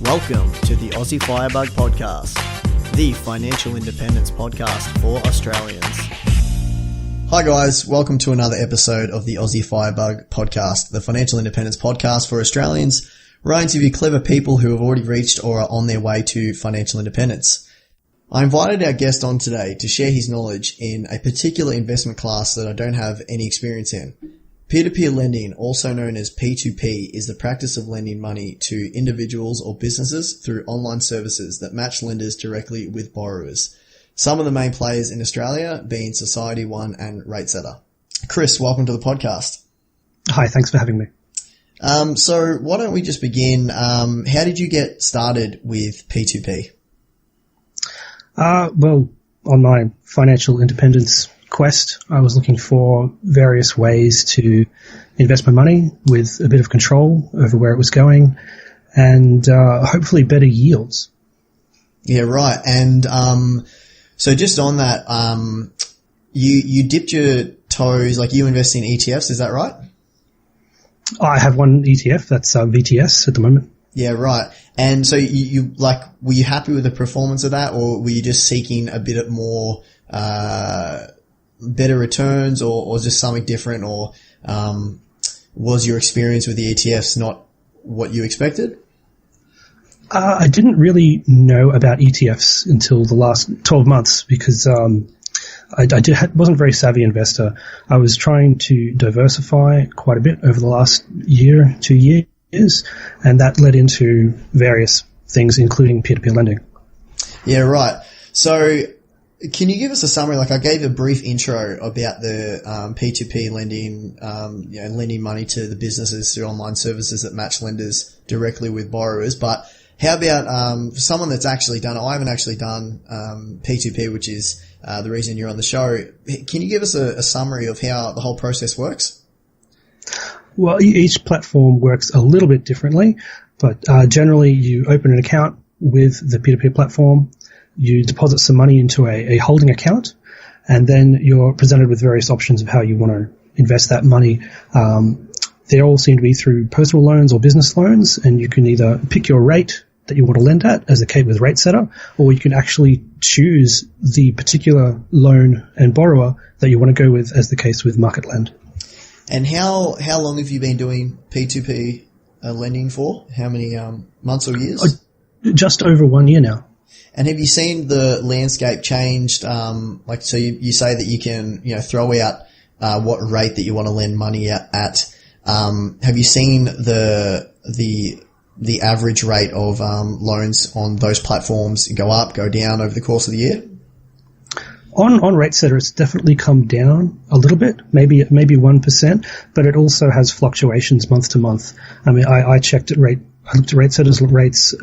Welcome to the Aussie Firebug Podcast, the financial independence podcast for Australians. Hi guys, welcome to another episode of the Aussie Firebug Podcast, the financial independence podcast for Australians, where I interview clever people who have already reached or are on their way to financial independence. I invited our guest on today to share his knowledge in a particular investment class that I don't have any experience in. P2P lending, also known as P2P, is the practice of lending money to individuals or businesses through online services that match lenders directly with borrowers. Some of the main players in Australia being Society One and RateSetter. Chris, welcome to the podcast. Hi, thanks for having me. So why don't we just begin? How did you get started with P2P? Well, on my financial independence quest, I was looking for various ways to invest my money with a bit of control over where it was going and hopefully better yields. Yeah, right. And so just on that, you dipped your toes, like you invest in ETFs, is that right? I have one ETF, that's VTS at the moment. Yeah, right. And so you like, were you happy with the performance of that, or were you just seeking a bit more better returns or just something different, or was your experience with the ETFs not what you expected? I didn't really know about ETFs until the last 12 months because wasn't a very savvy investor. I was trying to diversify quite a bit over the last year, 2 years, and that led into various things, including P2P lending. Yeah, right. So can you give us a summary? Like I gave a brief intro about the P2P lending, lending money to the businesses through online services that match lenders directly with borrowers. But how about for someone that's actually done it? I haven't actually done P2P, which is the reason you're on the show. Can you give us a summary of how the whole process works? Well, each platform works a little bit differently, but generally you open an account with the P2P platform. You deposit some money into a holding account, and then you're presented with various options of how you want to invest that money. They all seem to be through personal loans or business loans, and you can either pick your rate that you want to lend at, as the case with RateSetter, or you can actually choose the particular loan and borrower that you want to go with, as the case with MarketLend. And how long have you been doing P2P lending for? How many months or years? Just over 1 year now. And have you seen the landscape changed? So you say that you can, throw out what rate that you want to lend money at. Have you seen the average rate of loans on those platforms go up, go down over the course of the year? On RateSetter, it's definitely come down a little bit, maybe 1%, but it also has fluctuations month to month. I mean, I looked at RateSetter's rates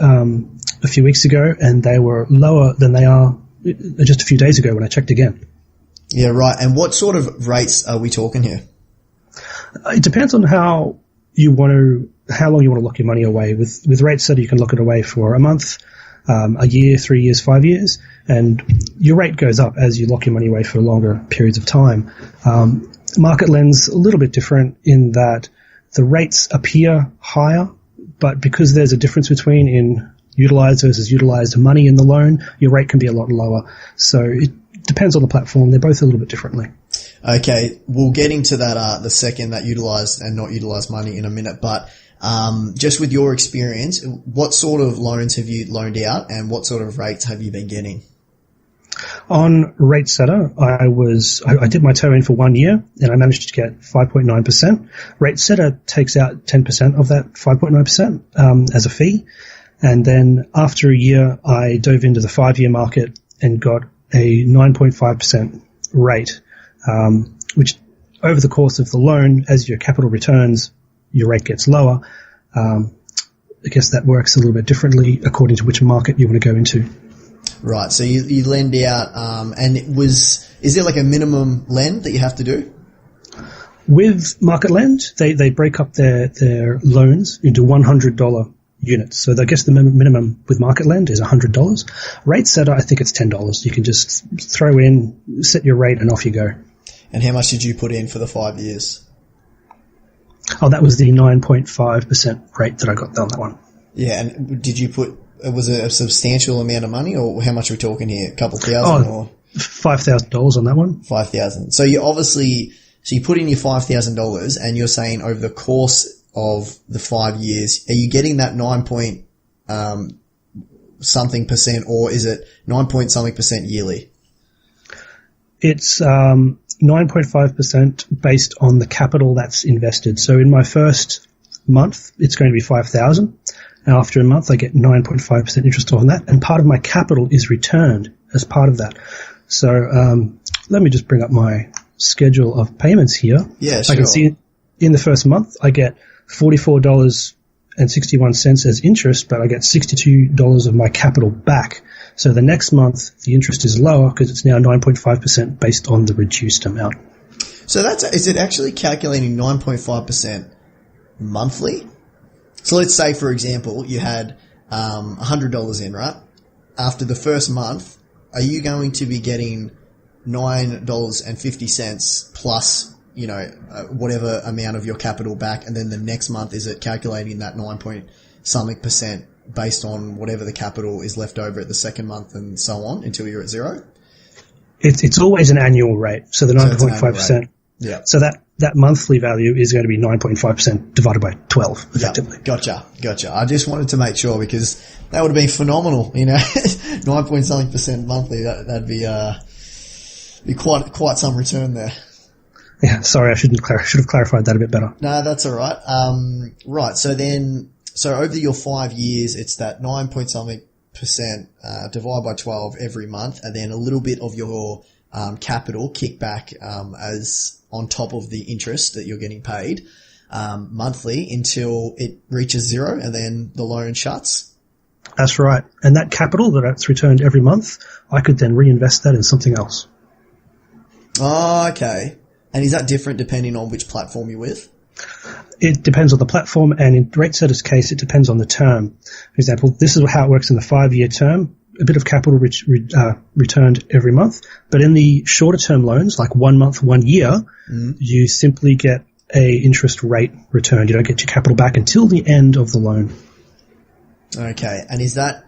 a few weeks ago, and they were lower than they are just a few days ago when I checked again. Yeah, right. And what sort of rates are we talking here? It depends on how long you want to lock your money away. With RateSetter, you can lock it away for a month, a year, 3 years, 5 years, and your rate goes up as you lock your money away for longer periods of time. MarketLend's a little bit different in that the rates appear higher, but because there's a difference between in utilized versus utilized money in the loan, your rate can be a lot lower. So it depends on the platform. They're both a little bit differently. Okay, we'll get into that the second, that utilized and not utilized money, in a minute. But just with your experience, what sort of loans have you loaned out, and what sort of rates have you been getting? On RateSetter, I dipped my toe in for 1 year, and I managed to get 5.9%. RateSetter takes out 10% of that 5.9% as a fee. And then after a year, I dove into the 5-year market and got a 9.5% rate, which over the course of the loan, as your capital returns, your rate gets lower. I guess that works a little bit differently according to which market you want to go into. Right. So you lend out, and is there like a minimum lend that you have to do? With MarketLend, they break up their loans into $100 units. So I guess the minimum with MarketLend is $100. RateSetter, I think it's $10. You can just throw in, set your rate, and off you go. And how much did you put in for the 5 years? Oh, that was the 9.5% rate that I got on that one. Yeah, and did you was it a substantial amount of money, or how much are we talking here? A couple thousand or? $5,000 on that one. 5,000. So you put in your $5,000 and you're saying over the course of the 5 years, are you getting that 9 something percent, or is it 9 something percent yearly? It's 9.5% based on the capital that's invested. So in my first month, it's going to be 5,000. And after a month, I get 9.5% interest on that. And part of my capital is returned as part of that. So let me just bring up my schedule of payments here. Yeah, sure. I can see in the first month, I get $44.61 as interest, but I get $62 of my capital back. So the next month, the interest is lower because it's now 9.5% based on the reduced amount. So is it actually calculating 9.5% monthly? So let's say, for example, you had $100 in, right? After the first month, are you going to be getting $9.50 plus, whatever amount of your capital back, and then the next month is it calculating that 9 something percent based on whatever the capital is left over at the second month and so on until you're at zero? It's always an annual rate, so the 9.5%. Yeah. So that monthly value is going to be 9.5% divided by 12, effectively. Gotcha. I just wanted to make sure because that would have been phenomenal, 9 something percent monthly. That'd be quite some return there. Yeah, sorry, I should have clarified that a bit better. No, that's all right. Right. So over your 5 years, it's that 9 something percent divided by 12 every month, and then a little bit of your capital kickback as on top of the interest that you're getting paid monthly until it reaches zero, and then the loan shuts. That's right. And that capital that's returned every month, I could then reinvest that in something else. Oh, okay. And is that different depending on which platform you're with? It depends on the platform, and in RateSetter's case, it depends on the term. For example, this is how it works in the 5-year term. A bit of capital returned every month. But in the shorter term loans, like 1 month, 1 year, you simply get a interest rate returned. You don't get your capital back until the end of the loan. Okay. And is the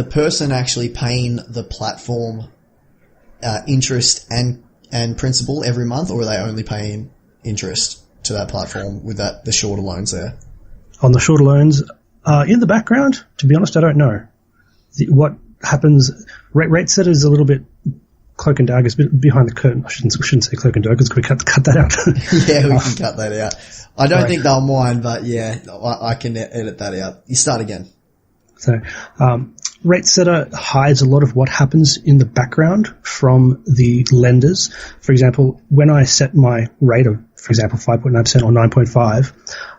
person actually paying the platform interest and principal every month, or are they only paying interest to that platform with the shorter loans there? On the shorter loans, in the background, to be honest, I don't know. What happens, RateSetter is a little bit cloak and dagger, it's a bit behind the curtain. I shouldn't say cloak and dagger, because we cut that out. Yeah, we can cut that out. I don't think they'll mind, but yeah, I can edit that out. You start again. So, RateSetter hides a lot of what happens in the background from the lenders. For example, when I set my rate of, for example, 5.9% or 9.5,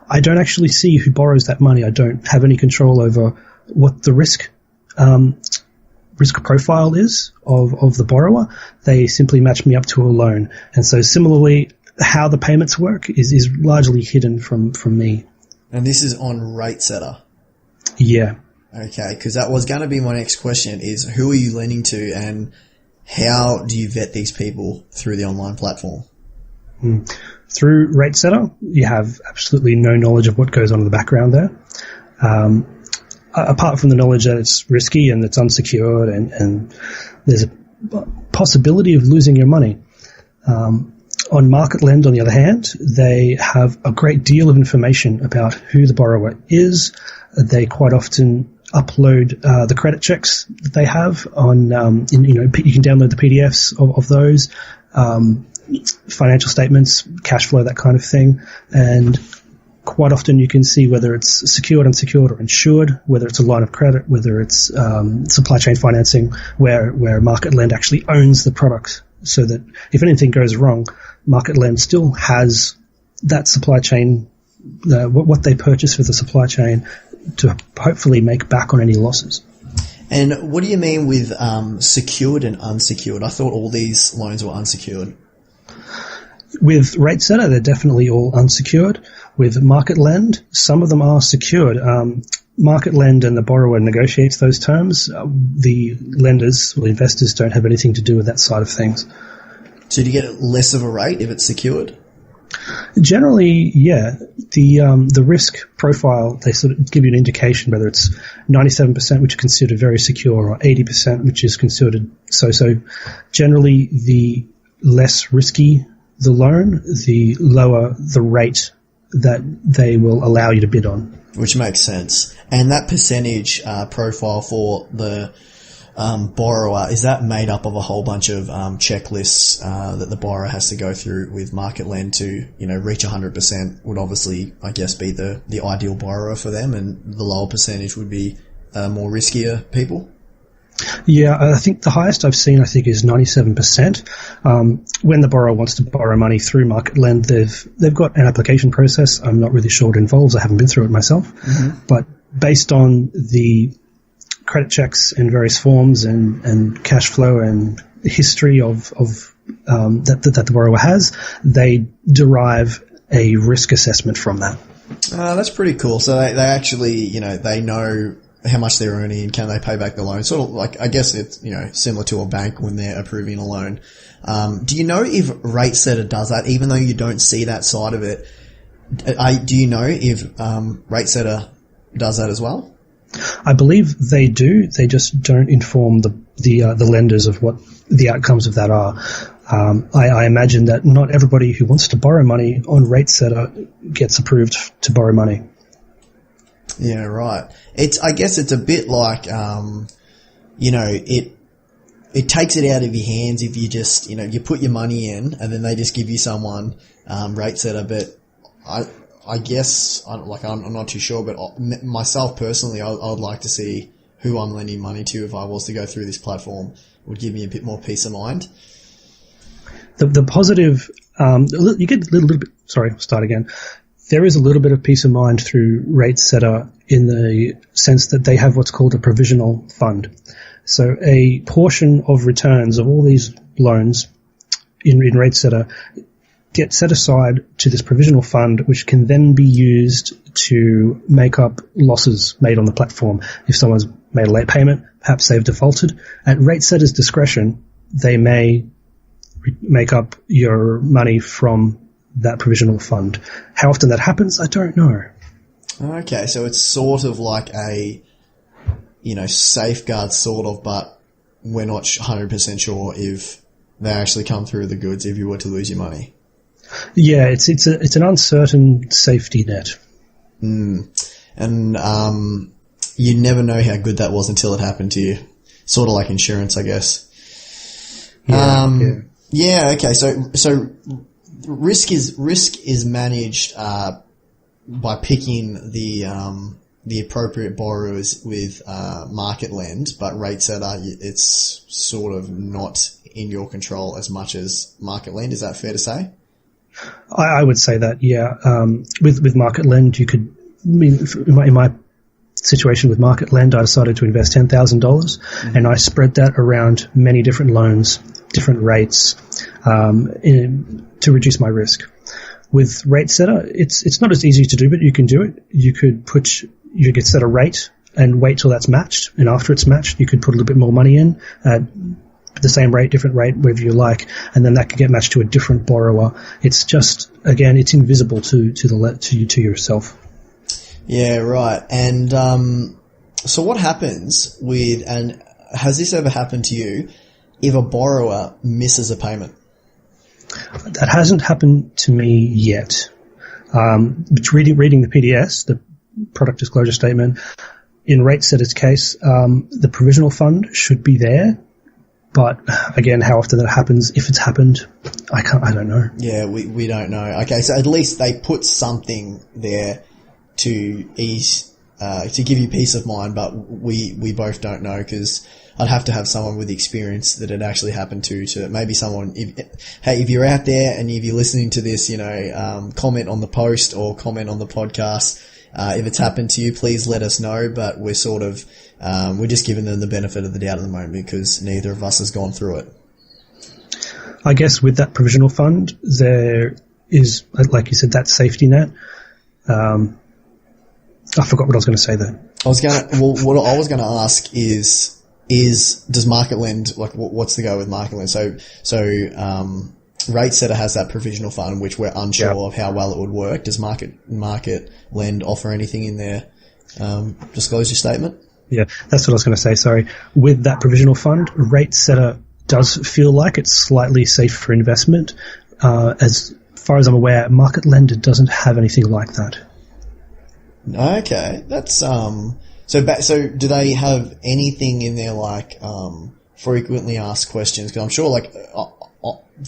I don't actually see who borrows that money. I don't have any control over what the risk profile is of the borrower. They simply match me up to a loan. And so similarly, how the payments work is largely hidden from me. And this is on RateSetter? Yeah. Okay, because that was going to be my next question is who are you lending to and how do you vet these people through the online platform? Through RateSetter, you have absolutely no knowledge of what goes on in the background there. Apart from the knowledge that it's risky and it's unsecured and there's a possibility of losing your money. On MarketLend, on the other hand, they have a great deal of information about who the borrower is. They quite often upload the credit checks that they have on, you can download the PDFs of those, financial statements, cash flow, that kind of thing. And quite often you can see whether it's secured, unsecured, or insured, whether it's a line of credit, whether it's supply chain financing, where MarketLend actually owns the product, so that if anything goes wrong, MarketLend still has that supply chain, what they purchase with the supply chain, to hopefully make back on any losses. And what do you mean with secured and unsecured? I thought all these loans were unsecured. With RateSetter, they're definitely all unsecured. With MarketLend, some of them are secured. MarketLend and the borrower negotiates those terms. The lenders or investors don't have anything to do with that side of things. So do you get less of a rate if it's secured? Generally, yeah. The risk profile, they sort of give you an indication whether it's 97%, which is considered very secure, or 80%, which is considered so-so. Generally, the less risky the loan, the lower the rate that they will allow you to bid on. Which makes sense. And that percentage profile for the borrower, is that made up of a whole bunch of checklists that the borrower has to go through with Market Lend to, reach 100% would obviously, I guess, be the ideal borrower for them, and the lower percentage would be more riskier people? Yeah, I think the highest I've seen, is 97%. When the borrower wants to borrow money through Market Lend, they've got an application process. I'm not really sure what it involves. I haven't been through it myself. Mm-hmm. But based on the credit checks and various forms and cash flow and history of that the borrower has, they derive a risk assessment from that. That's pretty cool. So they actually, they know how much they're earning, can they pay back the loan? Sort of like, I guess it's, similar to a bank when they're approving a loan. Do you know if RateSetter does that, even though you don't see that side of it? Do you know if RateSetter does that as well? I believe they do. They just don't inform the lenders of what the outcomes of that are. I imagine that not everybody who wants to borrow money on RateSetter gets approved to borrow money. Yeah, right. I guess it's a bit like, it takes it out of your hands if you just, you put your money in and then they just give you someone, RateSetter. But I guess, I'm not too sure, but myself personally, I would like to see who I'm lending money to if I was to go through this platform. It would give me a bit more peace of mind. The positive, you get a little bit, sorry, I'll start again. There is a little bit of peace of mind through RateSetter in the sense that they have what's called a provisional fund. So a portion of returns of all these loans in RateSetter get set aside to this provisional fund, which can then be used to make up losses made on the platform. If someone's made a late payment, perhaps they've defaulted, at RateSetter's discretion, they may make up your money from that provisional fund. How often that happens, I don't know. Okay, so it's sort of like a, safeguard sort of, but we're not 100% sure if they actually come through the goods if you were to lose your money. Yeah, it's an uncertain safety net. And you never know how good that was until it happened to you. Sort of like insurance, I guess. Yeah. Okay. So risk is managed by picking the appropriate borrowers with Market Lend, but RateSetter, it's sort of not in your control as much as Market Lend. Is that fair to say? I would say that, yeah. With Market Lend, you could, in my situation with Market Lend, I decided to invest $10,000 and I spread that around many different loans, different rates, to reduce my risk. With RateSetter, it's not as easy to do, but you can do it. You could set a rate and wait till that's matched, and after it's matched, you could put a little bit more money in at the same rate, different rate, wherever you like, and then that can get matched to a different borrower. It's just, again, it's invisible to yourself. Yeah, right. And so what happens and has this ever happened to you, if a borrower misses a payment? That hasn't happened to me yet. But reading the PDS, the product disclosure statement, in RateSetter's case, the provisional fund should be there. But again, how often that happens, if it's happened, I don't know. Yeah, we don't know. Okay, so at least they put something there to ease, to give you peace of mind, but we both don't know, because I'd have to have someone with experience that it actually happened to maybe someone, if you're out there and if you're listening to this, comment on the post or comment on the podcast. If it's happened to you, please let us know, but we're sort of, we're just giving them the benefit of the doubt at the moment because neither of us has gone through it. I guess with that provisional fund, there is, like you said, that safety net. I forgot what I was going to say there. What I was going to ask is does Market Lend, like, what's the go with Market Lend? So, RateSetter has that provisional fund, which we're unsure of how well it would work. Does Market Lend offer anything in their disclosure statement? Yeah, that's what I was going to say, sorry. With that provisional fund, RateSetter does feel like it's slightly safe for investment. As far as I'm aware, Market Lend doesn't have anything like that. Okay, that's so do they have anything in there like frequently asked questions? Because I'm sure, like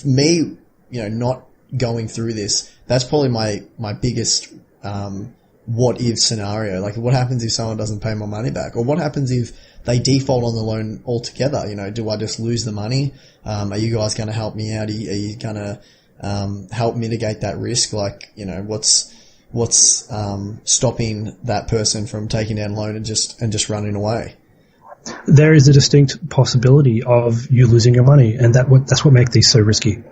me, not going through this, that's probably my biggest what if scenario. Like, what happens if someone doesn't pay my money back, or what happens if they default on the loan altogether? Do I just lose the money? Are you guys going to help me out? Are you going to help mitigate that risk? Like, what's stopping that person from taking out a loan and just running away? There is a distinct possibility of you losing your money, and that's what makes these so risky.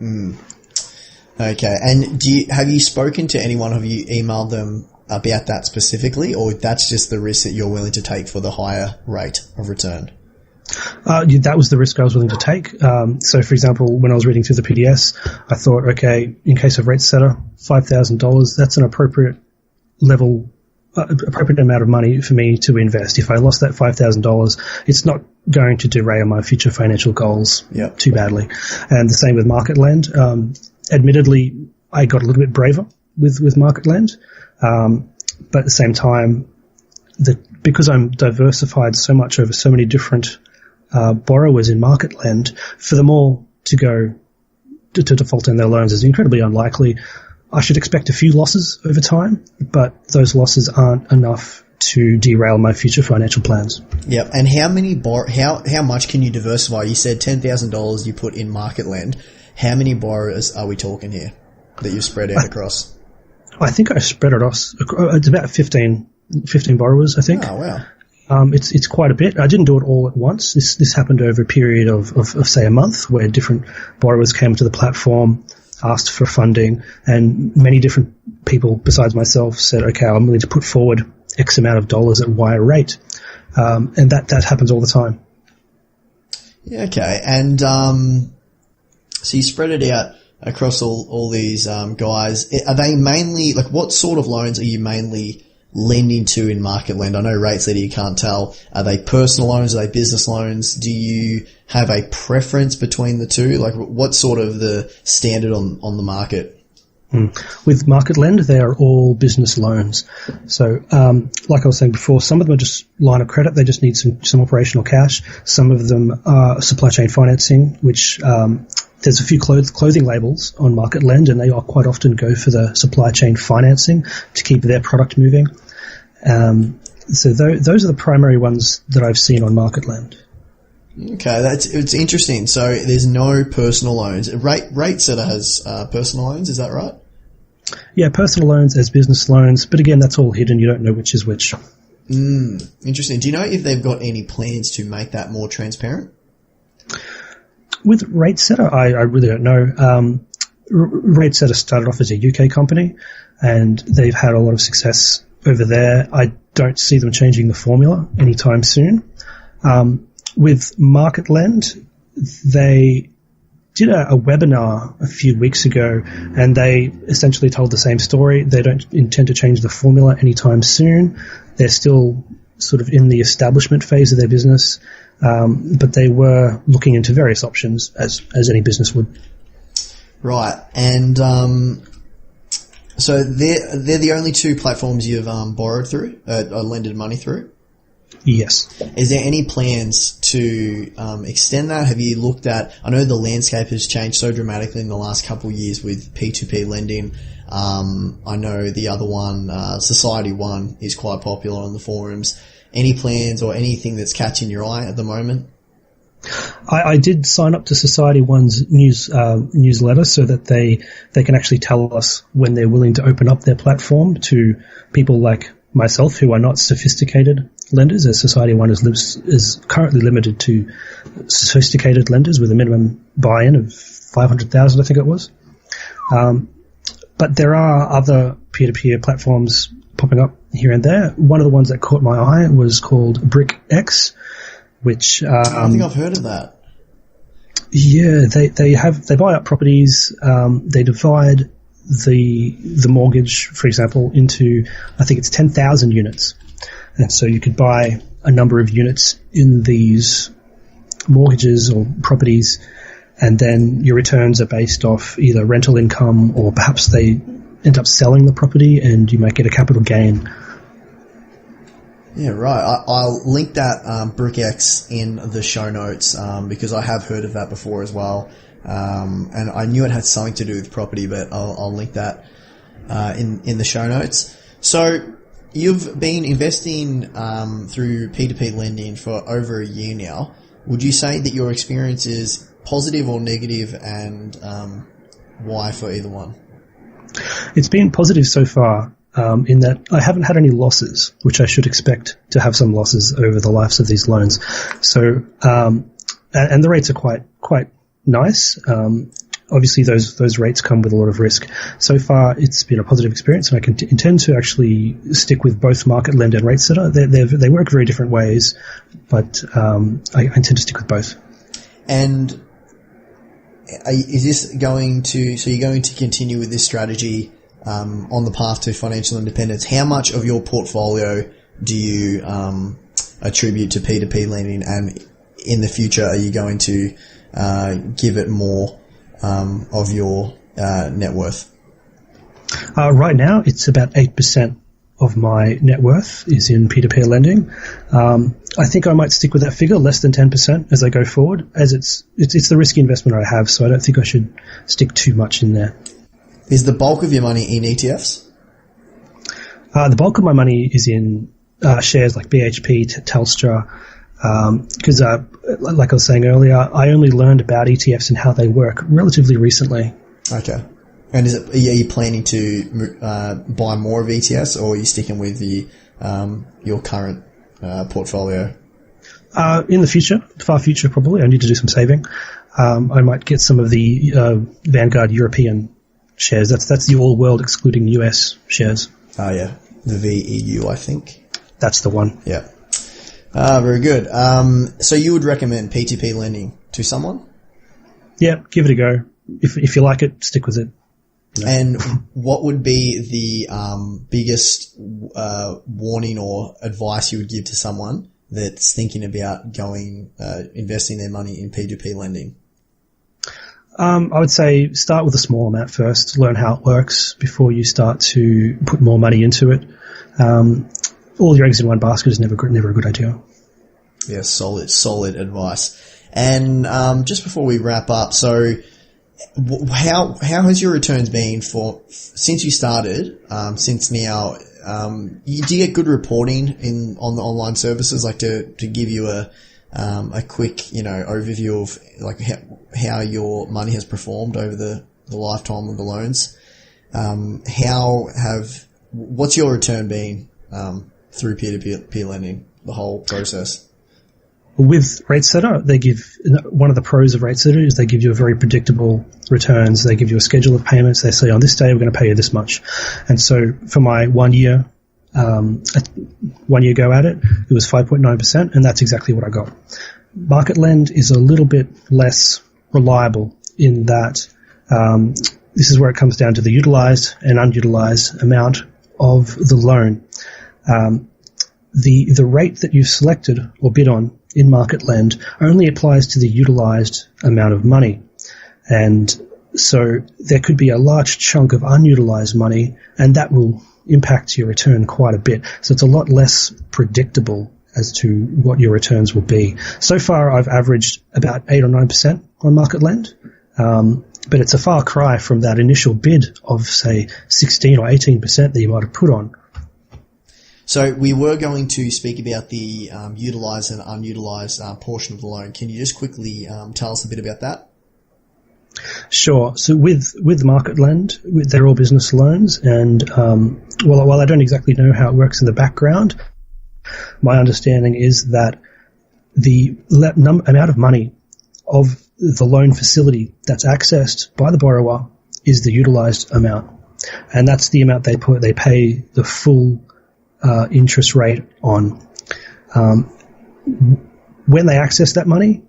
Okay, and have you spoken to anyone? Have you emailed them about that specifically, or that's just the risk that you're willing to take for the higher rate of return? That was the risk I was willing to take. So, for example, when I was reading through the PDS, I thought, okay, in case of RateSetter, $5,000, that's an appropriate amount of money for me to invest. If I lost that $5,000, it's not going to derail my future financial goals too badly. And the same with Market Lend. Admittedly, I got a little bit braver with Market Lend, but at the same time, because I'm diversified so much over so many different borrowers in Market Lend, for them all to go to default in their loans is incredibly unlikely. I should expect a few losses over time, but those losses aren't enough to derail my future financial plans. Yep. And how much can you diversify? You said $10,000 you put in Market Lend. How many borrowers are we talking here that you've spread out across? I think I spread it across. It's about 15 borrowers, I think. Oh, wow. It's quite a bit. I didn't do it all at once. This happened over a period of say a month, where different borrowers came to the platform, asked for funding, and many different people besides myself said, okay, I'm willing to put forward X amount of dollars at Y rate. And that happens all the time. Yeah, okay. And so you spread it out across all these guys. Are they mainly, like, what sort of loans are you mainly lending to in Market Lend? I know RateSetter you can't tell. Are they personal loans? Are they business loans? Do you have a preference between the two? Like, what's sort of the standard on the market? With Market Lend, they are all business loans. So, like I was saying before, some of them are just line of credit. They just need some operational cash. Some of them are supply chain financing, which there's a few clothing labels on Market Lend, and they are quite often go for the supply chain financing to keep their product moving. So those are the primary ones that I've seen on Market Lend. Okay, it's interesting. So there's no personal loans. RateSetter has personal loans, is that right? Yeah, personal loans as business loans, but again, that's all hidden. You don't know which is which. Interesting. Do you know if they've got any plans to make that more transparent? With RateSetter, I really don't know. RateSetter started off as a UK company, and they've had a lot of success over there. I don't see them changing the formula anytime soon. With Market Lend, they did a webinar a few weeks ago, and they essentially told the same story. They don't intend to change the formula anytime soon. They're still sort of in the establishment phase of their business, but they were looking into various options, as any business would. Right, and so they're the only two platforms you've borrowed through, or lended money through? Yes. Is there any plans to extend that? Have you looked at, I know the landscape has changed so dramatically in the last couple of years with P2P lending. I know the other one, Society One, is quite popular on the forums. Any plans or anything that's catching your eye at the moment? I did sign up to Society One's newsletter so that they can actually tell us when they're willing to open up their platform to people like myself who are not sophisticated lenders, as Society One is currently limited to sophisticated lenders with a minimum buy-in of $500,000, I think it was. But there are other peer-to-peer platforms popping up here and there. One of the ones that caught my eye was called BrickX, which I think I've heard of that. Yeah, they buy up properties. They divide the mortgage, for example, into, I think it's 10,000 units, and so you could buy a number of units in these mortgages or properties, and then your returns are based off either rental income or perhaps they end up selling the property and you might get a capital gain. Yeah, right. I'll link that BrickX in the show notes because I have heard of that before as well. And I knew it had something to do with property, but I'll link that in the show notes. So you've been investing through P2P lending for over a year now. Would you say that your experience is positive or negative, and why for either one? It's been positive so far. In that I haven't had any losses, which I should expect to have some losses over the lives of these loans. So, and the rates are quite nice. Obviously those rates come with a lot of risk. So far, it's been a positive experience, and I intend to actually stick with both Market Lend and RateSetter. They work very different ways, but I intend to stick with both. And is this going to? So you're going to continue with this strategy? On the path to financial independence, how much of your portfolio do you attribute to P2P lending, and in the future are you going to give it more of your net worth? Right now, it's about 8% of my net worth is in P2P lending. I think I might stick with that figure, less than 10% as I go forward, as it's the risky investment I have, so I don't think I should stick too much in there. Is the bulk of your money in ETFs? The bulk of my money is in shares like BHP, Telstra, because like I was saying earlier, I only learned about ETFs and how they work relatively recently. Okay. And are you planning to buy more of ETFs, or are you sticking with your current portfolio? In the future, far future probably, I need to do some saving. I might get some of the Vanguard European shares. That's the all world excluding US shares. Oh yeah, the VEU, I think. That's the one. Yeah. Very good. So you would recommend P2P lending to someone? Yeah, give it a go. If you like it, stick with it. You know. And what would be the biggest warning or advice you would give to someone that's thinking about investing their money in P2P lending? I would say start with a small amount first, learn how it works before you start to put more money into it. All your eggs in one basket is never a good idea. Yeah, solid advice. And just before we wrap up, so how has your returns been since you started, since now? Do you get good reporting on the online services, like to give you a quick, overview of like how your money has performed over the lifetime of the loans? What's your return been through peer-to-peer lending, the whole process? With RateSetter, one of the pros of RateSetter is they give you a very predictable returns. They give you a schedule of payments. They say on this day we're going to pay you this much. And so for my 1 year go at it, it was 5.9%, and that's exactly what I got. Market Lend is a little bit less reliable in that this is where it comes down to the utilized and unutilized amount of the loan. The rate that you've selected or bid on in Market Lend only applies to the utilized amount of money. And so there could be a large chunk of unutilized money, and that will impact your return quite a bit. So it's a lot less predictable as to what your returns will be. So far, I've averaged about 8 or 9% on Market Lend, but it's a far cry from that initial bid of, say, 16 or 18% that you might have put on. So we were going to speak about the utilised and unutilized portion of the loan. Can you just quickly tell us a bit about that? Sure. So with Market Lend, they're all business loans, and while I don't exactly know how it works in the background, my understanding is that the amount of money of the loan facility that's accessed by the borrower is the utilised amount, and that's the amount they pay the full interest rate on. When they access that money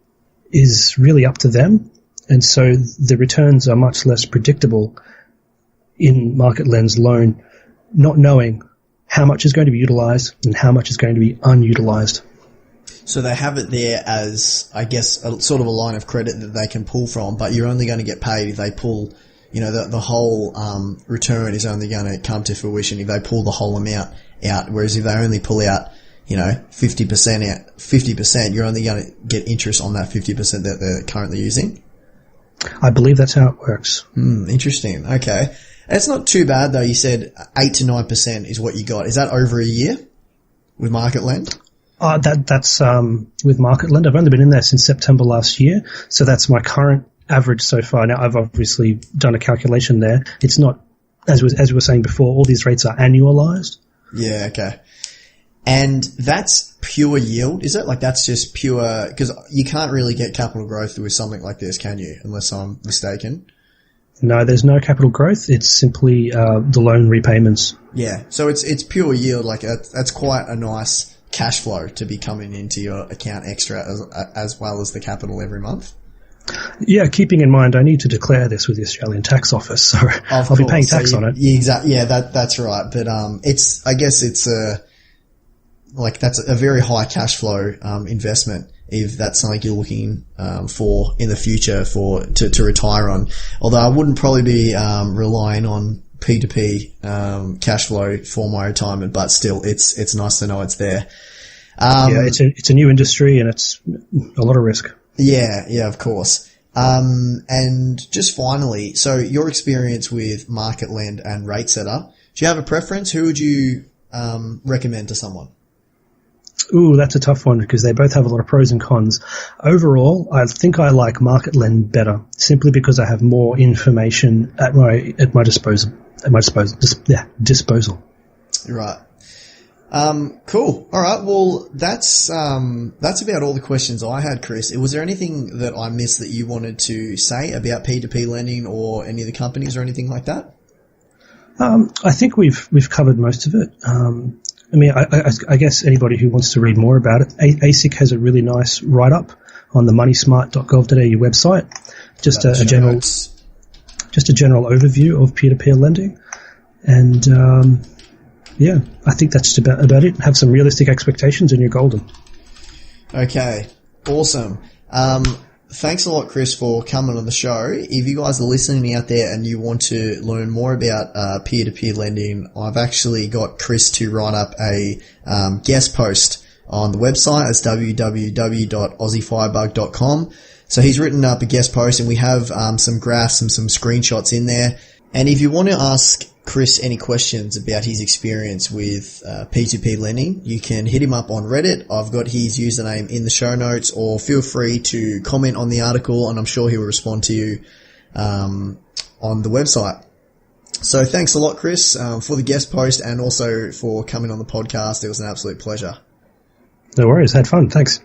is really up to them. And so the returns are much less predictable in Market Lend's loan, not knowing how much is going to be utilized and how much is going to be unutilized. So they have it there as, I guess, a sort of a line of credit that they can pull from, but you're only going to get paid if they pull, the whole return is only going to come to fruition if they pull the whole amount out. Whereas if they only pull out, 50%, you're only going to get interest on that 50% that they're currently using. I believe that's how it works. Interesting. Okay. It's not too bad though. You said 8 to 9% is what you got. Is that over a year with Market Lend? That's with Market Lend. I've only been in there since September last year, so that's my current average so far. Now, I've obviously done a calculation there. It's not, as we were saying before, all these rates are annualized. Yeah, okay. And that's pure yield, is it? Like that's just pure, because you can't really get capital growth with something like this, can you? Unless I'm mistaken. No, there's no capital growth. It's simply the loan repayments. Yeah, so it's pure yield. Like that's quite a nice cash flow to be coming into your account extra as well as the capital every month. Yeah, keeping in mind I need to declare this with the Australian Tax Office, so I'll be paying tax on it. Yeah, exactly. Yeah, that's right. But that's a very high cash flow investment if that's something you're looking for in the future to retire on. Although I wouldn't probably be relying on P2P cash flow for my retirement, but still it's nice to know it's there. It's a new industry and it's a lot of risk. Yeah, of course. And just finally, so your experience with Market Lend and RateSetter, do you have a preference? Who would you recommend to someone? Ooh, that's a tough one because they both have a lot of pros and cons. Overall, I think I like Market Lend better simply because I have more information at my disposal. Disposal. Right. Cool. All right. Well, that's about all the questions I had, Chris. Was there anything that I missed that you wanted to say about P2P lending or any of the companies or anything like that? I think we've covered most of it. I guess anybody who wants to read more about it, ASIC has a really nice write-up on the moneysmart.gov.au website. Just a general overview of peer-to-peer lending. And, I think that's just about it. Have some realistic expectations and you're golden. Okay. Awesome. Thanks a lot, Chris, for coming on the show. If you guys are listening out there and you want to learn more about peer-to-peer lending, I've actually got Chris to write up a guest post on the website. It's www.aussiefirebug.com. So he's written up a guest post and we have some graphs and some screenshots in there. And if you want to ask Chris any questions about his experience with P2P lending, you can hit him up on Reddit. I've got his username in the show notes, or feel free to comment on the article and I'm sure he will respond to you on the website. So thanks a lot, Chris, for the guest post and also for coming on the podcast. It was an absolute pleasure. No worries. Had fun. Thanks.